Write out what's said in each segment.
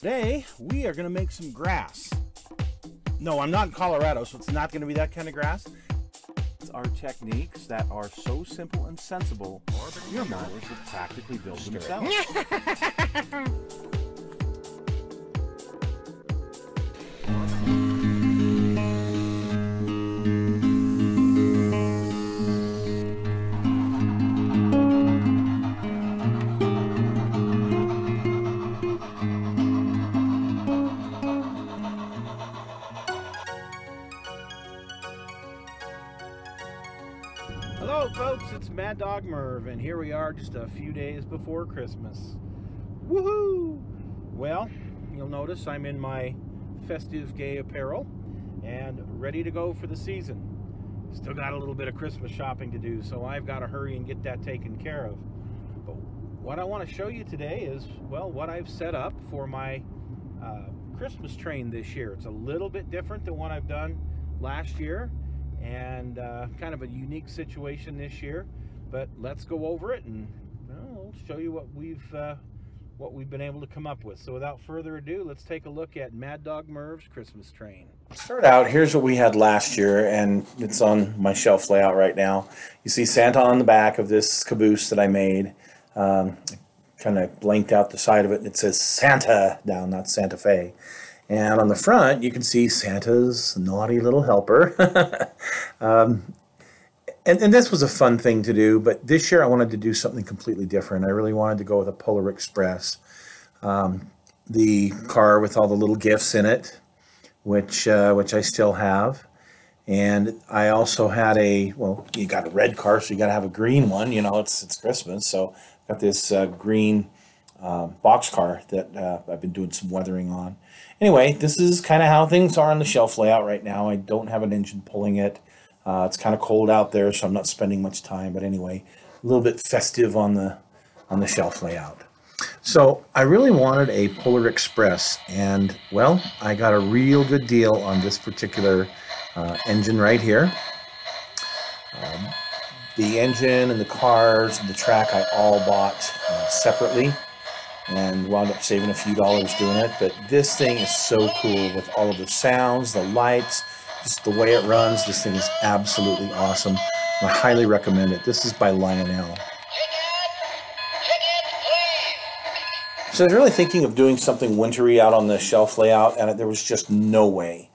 Today, we are going to make some grass. No, I'm not in Colorado, so it's not going to be that kind of grass. It's our techniques that are so simple and sensible, your mowers would practically build themselves. Hello folks, it's Mad Dog Merv, and here we are just a few days before Christmas. Woohoo! Well, you'll notice I'm in my festive gay apparel and ready to go for the season. Still got a little bit of Christmas shopping to do, so I've got to hurry and get that taken care of. But what I want to show you today is, well, what I've set up for my Christmas train this year. It's a little bit different than what I've done last year, and kind of a unique situation this year, but let's go over it and I'll show you what we've been able to come up with. So without further ado, let's take a look at Mad Dog Merv's Christmas train. Start out, here's what we had last year, and it's on my shelf layout right now. You see Santa on the back of this caboose that I made. Kind of blanked out the side of it, and it says Santa down, not Santa Fe. And on the front, you can see Santa's naughty little helper. And this was a fun thing to do, but this year I wanted to do something completely different. I really wanted to go with a Polar Express. The car with all the little gifts in it, which I still have. And I also had well, you got a red car, so you got to have a green one. You know, it's Christmas, so I got this green box car that I've been doing some weathering on. Anyway, this is kind of how things are on the shelf layout right now. I don't have an engine pulling it. It's kind of cold out there, so I'm not spending much time. But anyway, a little bit festive on the shelf layout. So I really wanted a Polar Express, and well, I got a real good deal on this particular engine right here. The engine and the cars and the track I all bought separately, and wound up saving a few dollars doing it. But this thing is so cool with all of the sounds, the lights, just the way it runs. This thing is absolutely awesome. I highly recommend it. This is by Lionel. So I was really thinking of doing something wintry out on the shelf layout, and there was just no way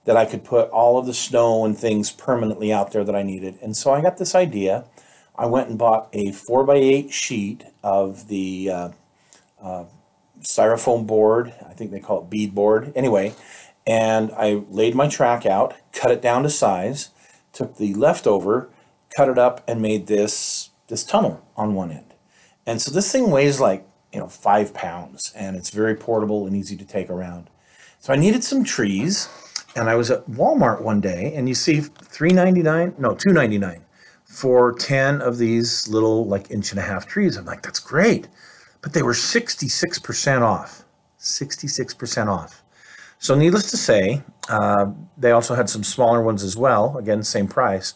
that I could put all of the snow and things permanently out there that I needed. And so I got this idea. I went and bought a 4x8 sheet of the styrofoam board. I think they call it bead board. Anyway, and I laid my track out, cut it down to size, took the leftover, cut it up, and made this tunnel on one end. And so this thing weighs like, 5 pounds, and it's very portable and easy to take around. So I needed some trees, and I was at Walmart one day, and you see $2.99 for 10 of these little like 1.5-inch trees. I'm like, that's great. But they were 66% off. 66% off. So needless to say, they also had some smaller ones as well. Again, same price.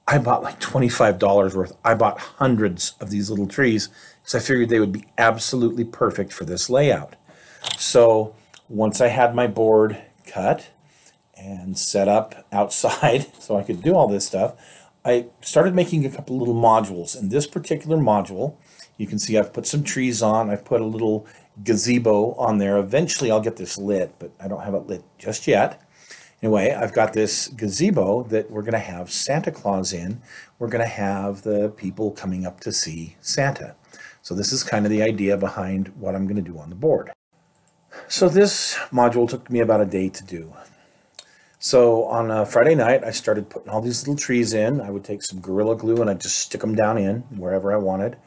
I bought like $25 worth. I bought hundreds of these little trees because I figured they would be absolutely perfect for this layout. So once I had my board cut and set up outside so I could do all this stuff, I started making a couple little modules. In this particular module, you can see I've put some trees on. I've put a little gazebo on there. Eventually I'll get this lit, but I don't have it lit just yet. Anyway, I've got this gazebo that we're going to have Santa Claus in. We're going to have the people coming up to see Santa. So this is kind of the idea behind what I'm going to do on the board. So this module took me about a day to do. So on a Friday night, I started putting all these little trees in. I would take some Gorilla Glue and I'd just stick them down in wherever I wanted.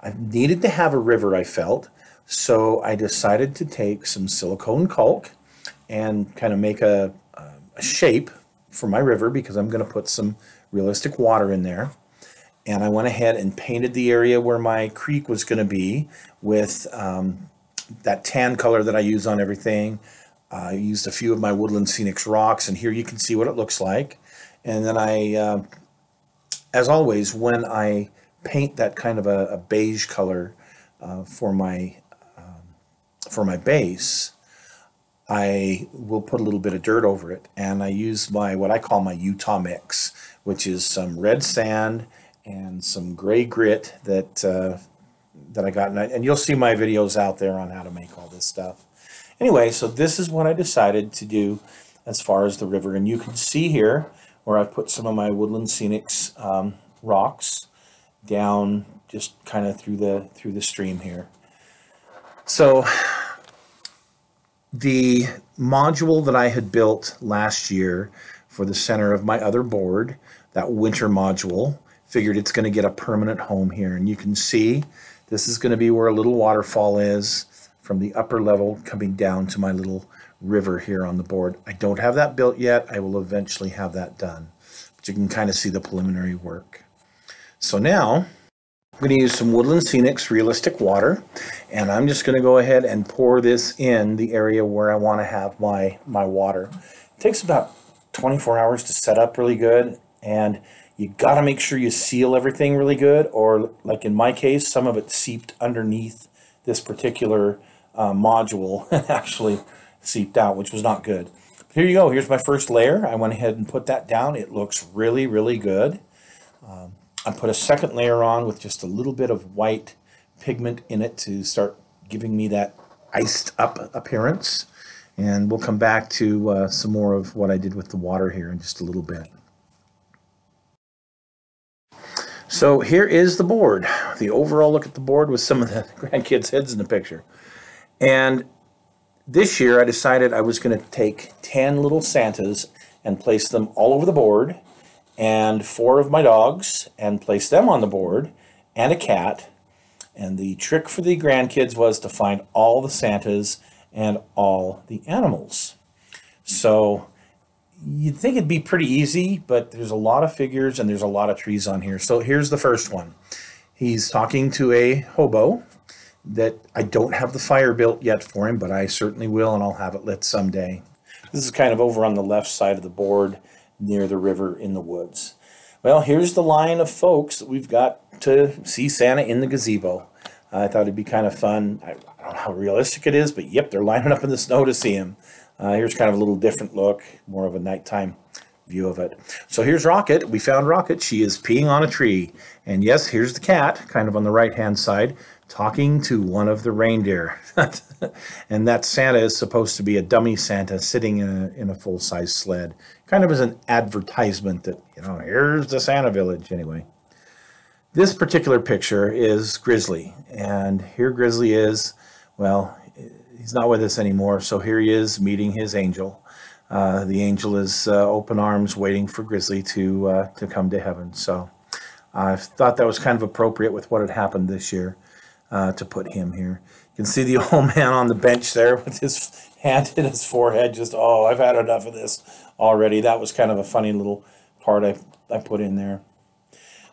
I needed to have a river, I felt, so I decided to take some silicone caulk and kind of make a shape for my river, because I'm going to put some realistic water in there. And I went ahead and painted the area where my creek was going to be with that tan color that I use on everything. I used a few of my Woodland Scenics rocks, and here you can see what it looks like. And then I, as always, when I paint that kind of a beige color for my base, I will put a little bit of dirt over it, and I use what I call my Utah mix, which is some red sand and some gray grit that I got, and you'll see my videos out there on how to make all this stuff. Anyway, so this is what I decided to do as far as the river, and you can see here where I've put some of my Woodland Scenics rocks down just kind of through the stream here. So the module that I had built last year for the center of my other board, that winter module, figured it's going to get a permanent home here. And you can see this is going to be where a little waterfall is from the upper level coming down to my little river here on the board. I don't have that built yet. I will eventually have that done. But you can kind of see the preliminary work. So now I'm going to use some Woodland Scenics Realistic Water, and I'm just going to go ahead and pour this in the area where I want to have my water. It takes about 24 hours to set up really good, and you got to make sure you seal everything really good, or like in my case, some of it seeped underneath this particular module and actually seeped out, which was not good. But here you go. Here's my first layer. I went ahead and put that down. It looks really, really good. I put a second layer on with just a little bit of white pigment in it to start giving me that iced up appearance. And we'll come back to some more of what I did with the water here in just a little bit. So here is the board, the overall look at the board with some of the grandkids' heads in the picture. And this year I decided I was going to take 10 little Santas and place them all over the board, and 4 of my dogs and place them on the board, and a cat. And the trick for the grandkids was to find all the Santas and all the animals. So you'd think it'd be pretty easy, but there's a lot of figures and there's a lot of trees on here. So here's the first one. He's talking to a hobo that I don't have the fire built yet for him, but I certainly will, and I'll have it lit someday. This is kind of over on the left side of the board near the river in the woods. Well, here's the line of folks that we've got to see Santa in the gazebo. I thought it'd be kind of fun. I don't know how realistic it is, but yep, they're lining up in the snow to see him. Here's kind of a little different look, more of a nighttime view of it. So here's Rocket. We found Rocket. She is peeing on a tree. And yes, here's the cat, kind of on the right-hand side, talking to one of the reindeer. And that Santa is supposed to be a dummy Santa sitting in a full-size sled, kind of as an advertisement that, you know, here's the Santa village. Anyway, this particular picture is Grizzly, and here Grizzly is, well, he's not with us anymore, so here he is meeting his angel. The angel is open arms waiting for Grizzly to come to heaven. So I thought that was kind of appropriate with what had happened this year to put him here. You can see the old man on the bench there with his hand in his forehead, just, oh, I've had enough of this already. That was kind of a funny little part I put in there.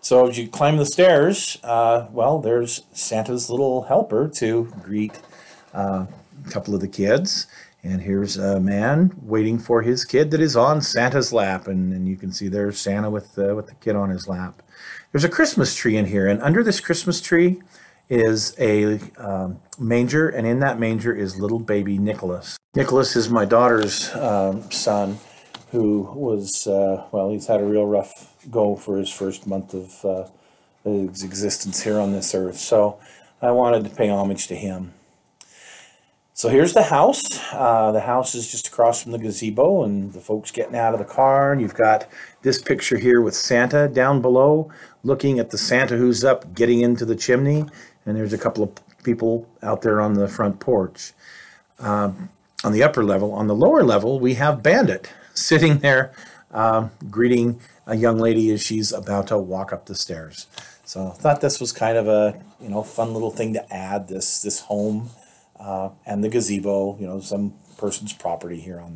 So as you climb the stairs, well, there's Santa's little helper to greet a couple of the kids. And here's a man waiting for his kid that is on Santa's lap. And you can see there's Santa with the kid on his lap. There's a Christmas tree in here. And under this Christmas tree is a manger. And in that manger is little baby Nicholas. Nicholas is my daughter's son, who was, well, he's had a real rough go for his first month of his existence here on this earth. So I wanted to pay homage to him. So here's the house. The house is just across from the gazebo and the folks getting out of the car. And you've got this picture here with Santa down below, looking at the Santa who's up, getting into the chimney. And there's a couple of people out there on the front porch. On the upper level, on the lower level, we have Bandit sitting there greeting a young lady as she's about to walk up the stairs. So I thought this was kind of a, you know, fun little thing to add, this home and the gazebo, you know, some person's property here on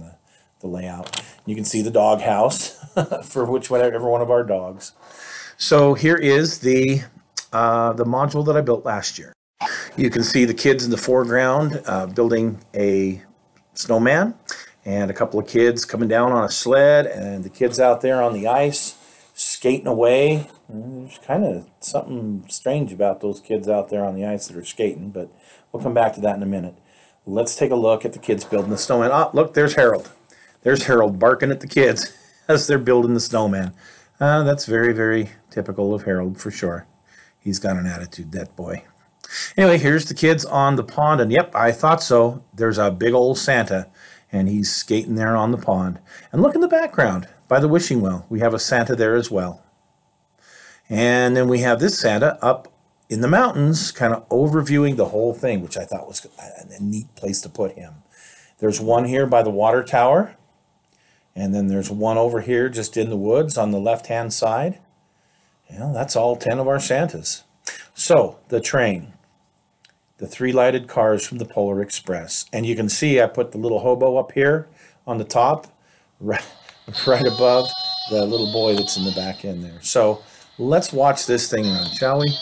the layout. You can see the dog house for whichever one of our dogs. So here is the module that I built last year. You can see the kids in the foreground building a snowman, and a couple of kids coming down on a sled, and the kids out there on the ice skating away. There's kind of something strange about those kids out there on the ice that are skating, but we'll come back to that in a minute. let's take a look at the kids building the snowman. Oh, look, there's Harold. There's Harold barking at the kids as they're building the snowman. That's very, very typical of Harold for sure. He's got an attitude, that boy. Anyway, here's the kids on the pond, and yep, I thought so. There's a big old Santa, and he's skating there on the pond. And look in the background, by the wishing well. We have a Santa there as well. And then we have this Santa up in the mountains, kind of overviewing the whole thing, which I thought was a neat place to put him. There's one here by the water tower, and then there's one over here just in the woods on the left-hand side. Well, that's all 10 of our Santas. So, the train. The 3 lighted cars from the Polar Express. And you can see I put the little hobo up here on the top, right above the little boy that's in the back end there. So let's watch this thing run, shall we?